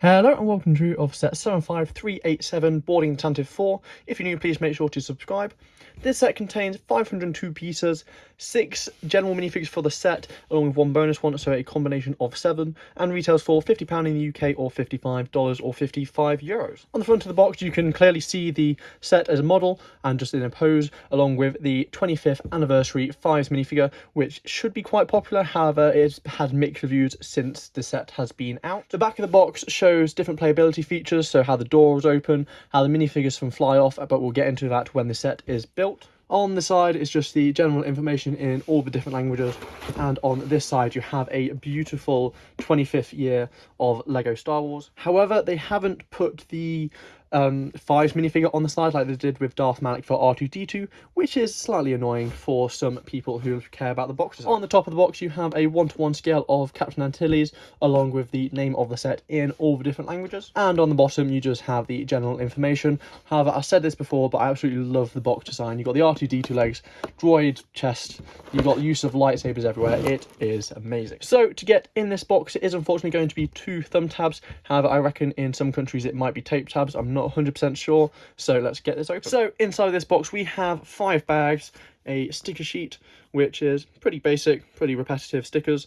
Hello and welcome to of set 75387 boarding Tantive 4. If you're new, please make sure to subscribe. This set contains 502 pieces, 6 general minifigs for the set, along with one bonus one, so a combination of 7, and retails for £50 in the UK or $55 or €55. On the front of the box, you can clearly see the set as a model and just in a pose, along with the 25th anniversary Fives minifigure, which should be quite popular. However, it's had mixed reviews since the set has been out. The back of the box shows different playability features, so how the doors open, how the minifigures can fly off, but we'll get into that when the set is built. On the side is just the general information in all the different languages, and on this side you have a beautiful 25th year of Lego Star Wars. However, they haven't put the Fives minifigure on the side like they did with Darth Malak for R2-D2, which is slightly annoying for some people who care about the box design. On the top of the box you have a 1:1 scale of Captain Antilles, along with the name of the set in all the different languages. And on the bottom you just have the general information. However, I've said this before, but I absolutely love the box design. You've got the R2-D2 legs, droid chest, you've got use of lightsabers everywhere. It is amazing. So to get in this box, it is unfortunately going to be 2 thumb tabs. However, I reckon in some countries it might be tape tabs. I'm not 100% sure, so let's get this open. So inside this box we have 5 bags, a sticker sheet, which is pretty basic, pretty repetitive stickers.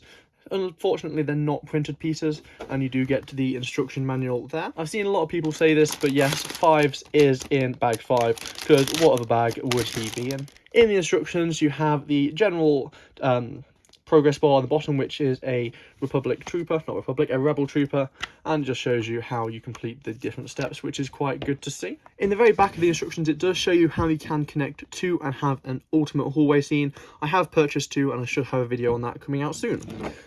Unfortunately, they're not printed pieces, and you do get the instruction manual there. I've seen a lot of people say this, but yes, Fives is in bag 5, because what other bag would he be in? In the instructions, you have the general progress bar on the bottom, which is a a rebel trooper, and it just shows you how you complete the different steps, which is quite good to see. In the very back of the instructions, it does show you how you can connect 2 and have an ultimate hallway scene. I have purchased 2 and I should have a video on that coming out soon.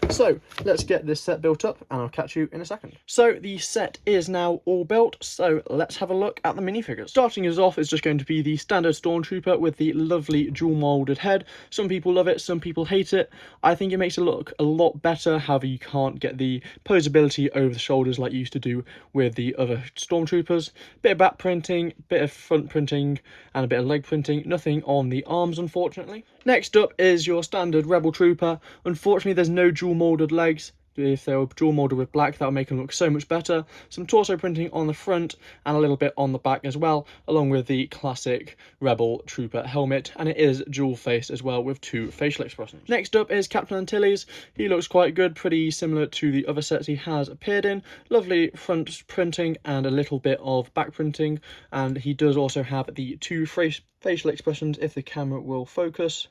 So let's get this set built up and I'll catch you in a second. So the set is now all built, so let's have a look at the minifigures. Starting us off is just going to be the standard Stormtrooper with the lovely dual molded head. Some people love it, some people hate it. I think it makes it look a lot better. However, you can't get the posability over the shoulders like you used to do with the other Stormtroopers. Bit of back printing, bit of front printing, and a bit of leg printing. Nothing on the arms, unfortunately. Next up is your standard Rebel Trooper. Unfortunately, there's no dual molded legs. If they were dual molded with black, that would make them look so much better. Some torso printing on the front and a little bit on the back as well, along with the classic Rebel Trooper helmet, and it is dual faced as well with 2 facial expressions. Next up is Captain Antilles. He looks quite good, pretty similar to the other sets he has appeared in. Lovely front printing and a little bit of back printing, and he does also have the 2 facial expressions if the camera will focus.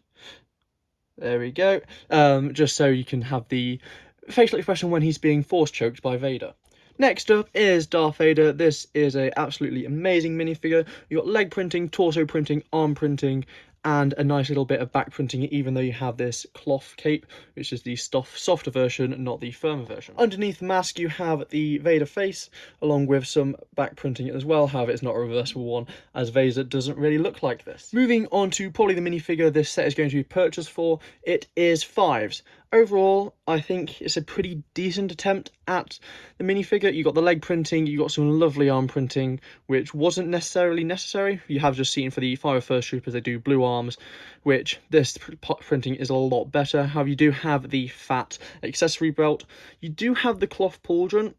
There we go. Just so you can have the facial expression when he's being force choked by Vader. Next up is Darth Vader. This is a absolutely amazing minifigure. You got leg printing, torso printing, arm printing, and a nice little bit of back printing, even though you have this cloth cape, which is the softer version, not the firmer version. Underneath the mask you have the Vader face, along with some back printing as well. However, it's not a reversible one, as Vader doesn't really look like this. Moving on to probably the minifigure this set is going to be purchased for, it is Fives. Overall, I think it's a pretty decent attempt at the minifigure. You got the leg printing, you got some lovely arm printing, which wasn't necessarily necessary. You have just seen for the 501st Troopers, they do blue arms, which this printing is a lot better. However, you do have the fat accessory belt. You do have the cloth pauldron,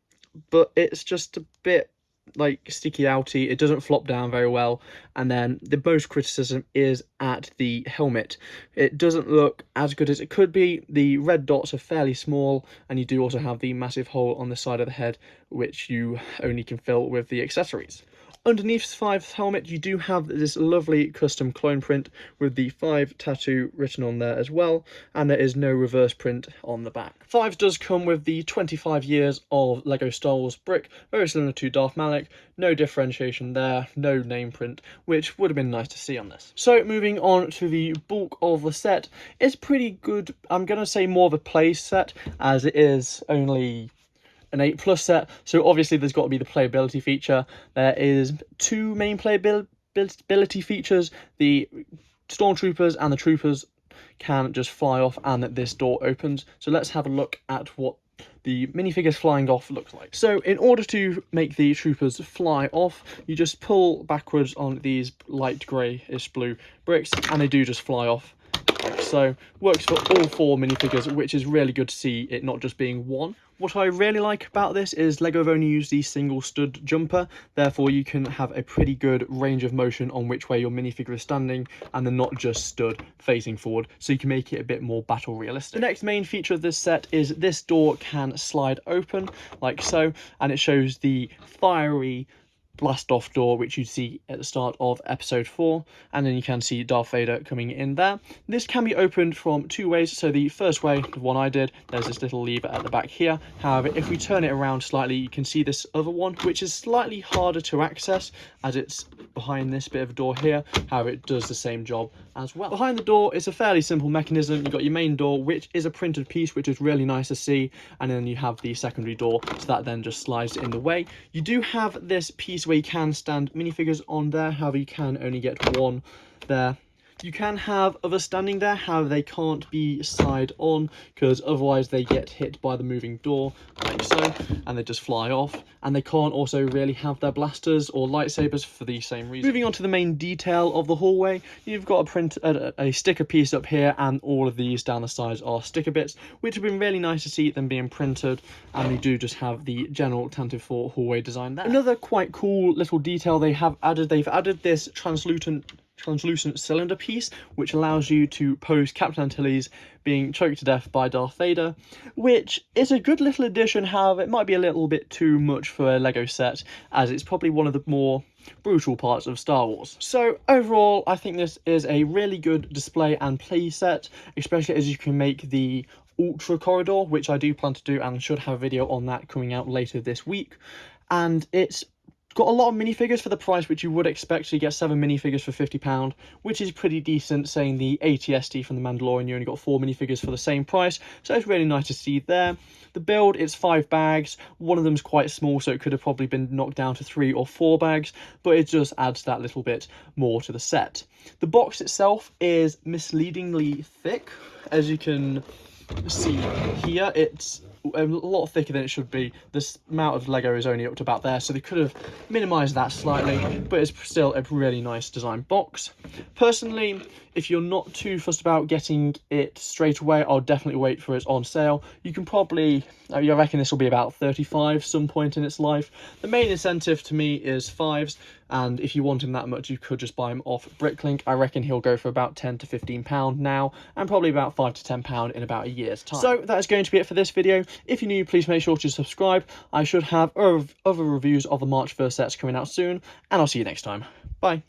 but it's just a bit like sticky outy. It doesn't flop down very well, and then the most criticism is at the helmet. It doesn't look as good as it could be. The red dots are fairly small, and you do also have the massive hole on the side of the head, which you only can fill with the accessories. Underneath Fives' helmet, you do have this lovely custom clone print with the 5 tattoo written on there as well, and there is no reverse print on the back. Fives does come with the 25 years of Lego Star Wars brick, very similar to Darth Malak. No differentiation there, no name print, which would have been nice to see on this. So moving on to the bulk of the set, it's pretty good. I'm going to say more of a play set, as it is only an 8+ set, so obviously there's got to be the playability feature. There is 2 main playability features. The Stormtroopers and the Troopers can just fly off, and this door opens. So let's have a look at what the minifigures flying off looks like. So in order to make the Troopers fly off, you just pull backwards on these light greyish blue bricks, and they do just fly off. So works for all 4 minifigures, which is really good to see it not just being one. What I really like about this is LEGO have only used the single stud jumper, therefore you can have a pretty good range of motion on which way your minifigure is standing, and they're not just stood facing forward, so you can make it a bit more battle realistic. The next main feature of this set is this door can slide open, like so, and it shows the fiery blast off door which you see at the start of episode 4, and then you can see Darth Vader coming in there. This can be opened from two ways. So the first way, the one I did, there's this little lever at the back here. However, if we turn it around slightly, you can see this other one, which is slightly harder to access as it's behind this bit of a door here. However, it does the same job as well. Behind the door is a fairly simple mechanism. You've got your main door, which is a printed piece, which is really nice to see, and then you have the secondary door, so that then just slides in the way. You do have this piece where you can stand minifigures on there, however you can only get one there. You can have others standing there, however they can't be side on because otherwise they get hit by the moving door like so and they just fly off, and they can't also really have their blasters or lightsabers for the same reason. Moving on to the main detail of the hallway, you've got a sticker piece up here, and all of these down the sides are sticker bits, which have been really nice to see them being printed, and they do just have the general Tantive 4 hallway design there. Another quite cool little detail they've added this translucent cylinder piece, which allows you to pose Captain Antilles being choked to death by Darth Vader, which is a good little addition. However, it might be a little bit too much for a LEGO set, as it's probably one of the more brutal parts of Star Wars. So overall, I think this is a really good display and play set, especially as you can make the Ultra Corridor, which I do plan to do and should have a video on that coming out later this week. And it's got a lot of minifigures for the price which you would expect. So you get 7 minifigures for £50, which is pretty decent, saying the ATST from The Mandalorian, you only got 4 minifigures for the same price, so it's really nice to see there. The build, it's 5 bags, one of them's quite small, so it could have probably been knocked down to 3 or 4 bags, but it just adds that little bit more to the set. The box itself is misleadingly thick, as you can see here. It's a lot thicker than it should be. This amount of Lego is only up to about there, so they could have minimised that slightly, but it's still a really nice design box. Personally, if you're not too fussed about getting it straight away, I'll definitely wait for it on sale. You can probably, I reckon this will be about 35 some point in its life. The main incentive to me is 5s, and if you want him that much, you could just buy him off Bricklink. I reckon he'll go for about £10 to £15 now, and probably about £5 to £10 in about a year's time. So that is going to be it for this video. If you're new, please make sure to subscribe. I should have other reviews of the March 1st sets coming out soon, and I'll see you next time. Bye.